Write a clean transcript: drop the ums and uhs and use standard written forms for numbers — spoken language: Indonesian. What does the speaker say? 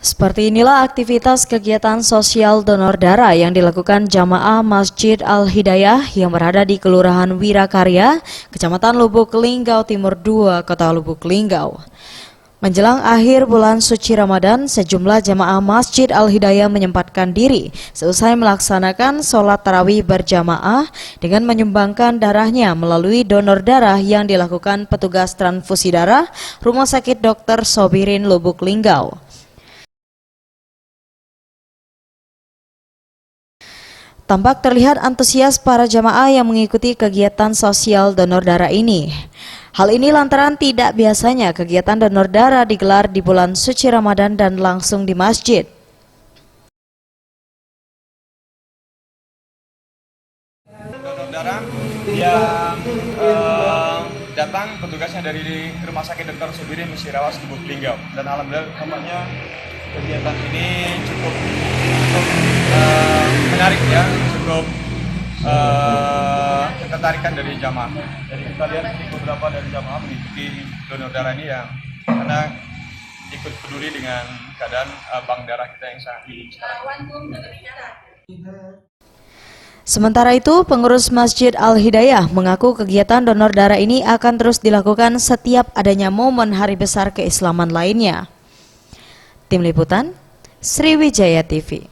Seperti inilah aktivitas kegiatan sosial donor darah yang dilakukan jamaah Masjid Al-Hidayah yang berada di Kelurahan Wirakarya, Kecamatan Lubuk Linggau Timur 2, Kota Lubuk Linggau. Menjelang akhir bulan suci Ramadan, sejumlah jamaah Masjid Al-Hidayah menyempatkan diri seusai melaksanakan sholat tarawih berjamaah dengan menyumbangkan darahnya melalui donor darah yang dilakukan petugas transfusi darah Rumah Sakit Dr. Sobirin Lubuk Linggau. Tampak terlihat antusias para jamaah yang mengikuti kegiatan sosial donor darah ini. Hal ini lantaran tidak biasanya kegiatan donor darah digelar di bulan suci Ramadan dan langsung di masjid. Donor darah yang datang petugasnya dari Rumah Sakit Dr. Sobirin Musirawas Lubuk Linggau, dan alhamdulillah tampaknya kegiatan ini cukup menarik ya, cukup ketertarikan dari jamaah. Jadi kita lihat beberapa dari jamaah mengikuti donor darah ini yang karena ikut peduli dengan keadaan bank darah kita yang sangat tinggi sekarang. Sementara itu, pengurus Masjid Al-Hidayah mengaku kegiatan donor darah ini akan terus dilakukan setiap adanya momen hari besar keislaman lainnya. Tim Liputan, Sriwijaya TV.